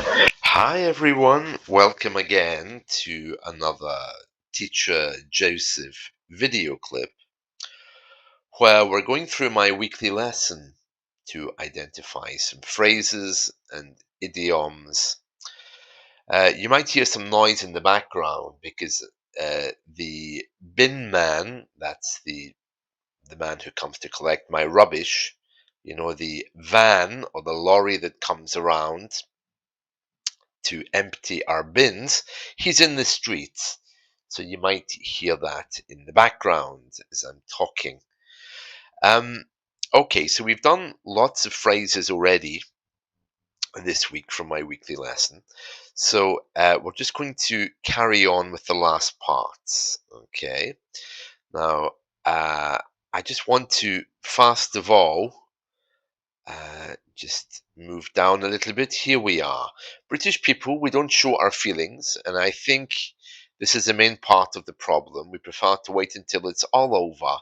Hi everyone, welcome again to another Teacher Joseph video clip where we're going through my weekly lesson to identify some phrases and idioms. You might hear some noise in the background because the bin man, that's the man who comes to collect my rubbish, the van or the lorry that comes around to empty our bins, he's in the streets. So you might hear that in the background as I'm talking. Um, okay, so we've done lots of phrases already this week from my weekly lesson. So we're just going to carry on with the last parts. Okay. Now, I just want to, first of all, just move down a little bit. Here we are. British people, we don't show our feelings, and I think this is the main part of the problem. We prefer to wait until it's all over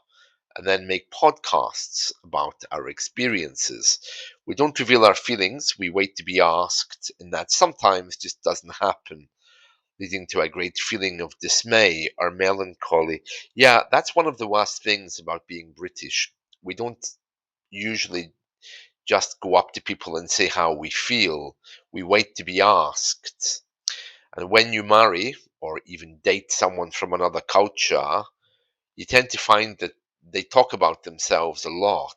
and then make podcasts about our experiences. We don't reveal our feelings, we wait to be asked, and that sometimes just doesn't happen, leading to a great feeling of dismay or melancholy. Yeah, that's one of the worst things about being British. We don't usually just go up to people and say how we feel. We wait to be asked. And when you marry or even date someone from another culture, you tend to find that they talk about themselves a lot.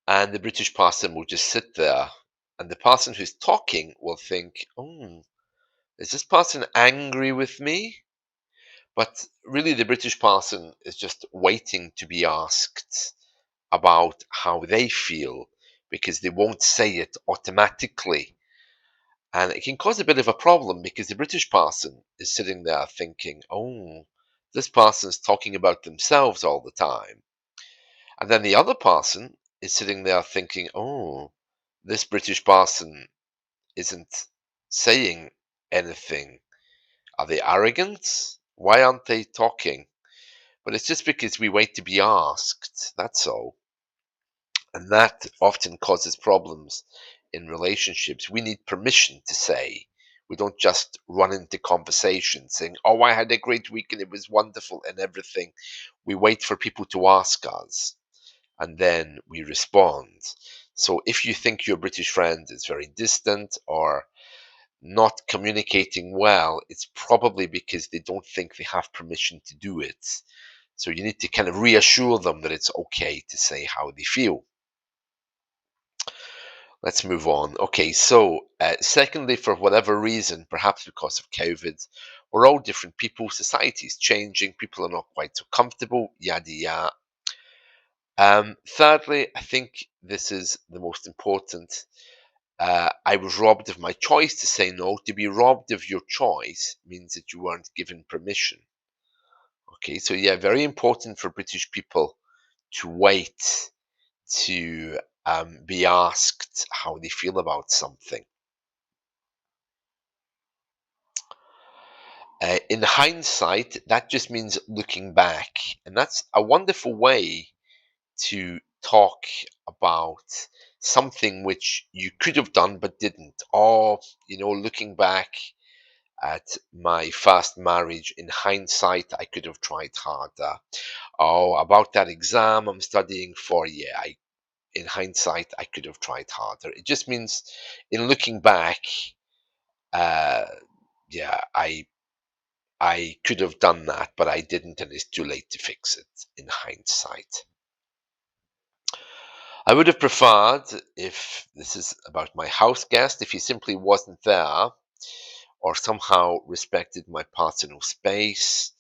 And the British person will just sit there, and the person who's talking will think, oh, is this person angry with me? But really, the British person is just waiting to be asked about how they feel because they won't say it automatically. And it can cause a bit of a problem because the British person is sitting there thinking, oh, this person's talking about themselves all the time. And then the other person is sitting there thinking, oh, this British person isn't saying anything. Are they arrogant? Why aren't they talking? But it's just because we wait to be asked, that's all. And that often causes problems in relationships. We need permission to say. We don't just run into conversation saying, oh, I had a great week and it was wonderful and everything. We wait for people to ask us and then we respond. So if you think your British friend is very distant or not communicating well, it's probably because they don't think they have permission to do it. So you need to kind of reassure them that it's okay to say how they feel. Let's move on. Okay, so secondly, for whatever reason, perhaps because of COVID, we're all different people. Society is changing. People are not quite so comfortable. Yada yada. Thirdly, I think this is the most important. I was robbed of my choice to say no. To be robbed of your choice means that you weren't given permission. Okay, so yeah, very important for British people to wait to be asked how they feel about something. In hindsight, that just means looking back. And that's a wonderful way to talk about something which you could have done but didn't. Or, looking back at my first marriage, in hindsight, I could have tried harder. Oh, about that exam I'm studying for, yeah, in hindsight, I could have tried harder. It just means in looking back, uh, yeah, I could have done that, but I didn't, and it's too late to fix it in hindsight. I would have preferred, if this is about my house guest, if he simply wasn't there or somehow respected my personal space,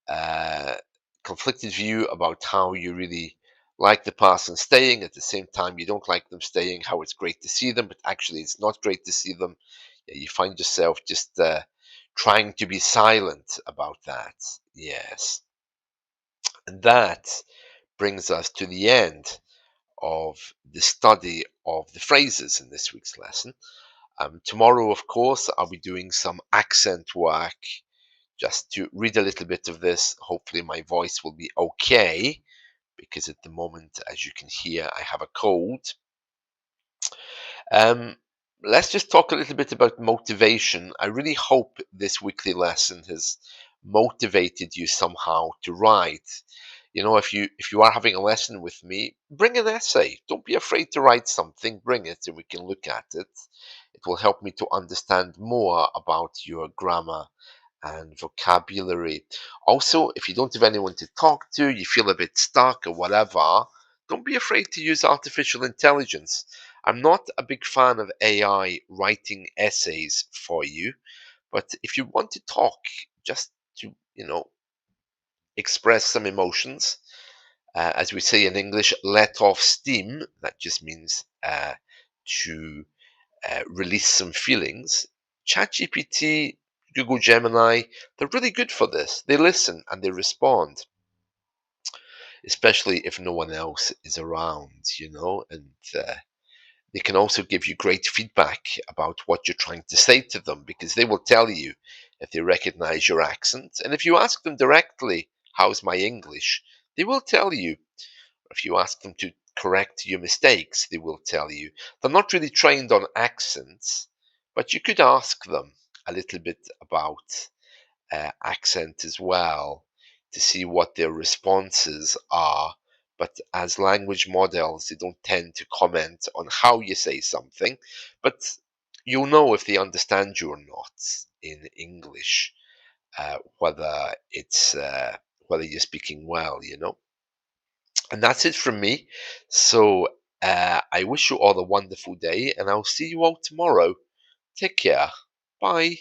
uh, conflicted view about how you really like the person staying, at the same time you don't like them staying, how it's great to see them, but actually it's not great to see them. Yeah, you find yourself just trying to be silent about that. Yes. And that brings us to the end of the study of the phrases in this week's lesson. Tomorrow, of course, I'll be doing some accent work just to read a little bit of this. Hopefully, my voice will be okay because at the moment, as you can hear, I have a cold. Um, let's just talk a little bit about motivation. I really hope this weekly lesson has motivated you somehow to write. If you are having a lesson with me, bring an essay. Don't be afraid to write something. Bring it and we can look at it. It will help me to understand more about your grammar and vocabulary. Also, if you don't have anyone to talk to, you feel a bit stuck or whatever, don't be afraid to use artificial intelligence. I'm not a big fan of AI writing essays for you, but if you want to talk, just to, express some emotions, as we say in English, let off steam, that just means to release some feelings. ChatGPT, Google Gemini, they're really good for this. They listen and they respond, especially if no one else is around, and they can also give you great feedback about what you're trying to say to them because they will tell you if they recognize your accent. And if you ask them directly, how's my English? They will tell you. If you ask them to correct your mistakes, they will tell you. They're not really trained on accents, but you could ask them a little bit about accent as well to see what their responses are. But as language models, they don't tend to comment on how you say something, but you'll know if they understand you or not in English, whether you're speaking well. And that's it from me. So I wish you all a wonderful day, and I'll see you all tomorrow. Take care. Bye.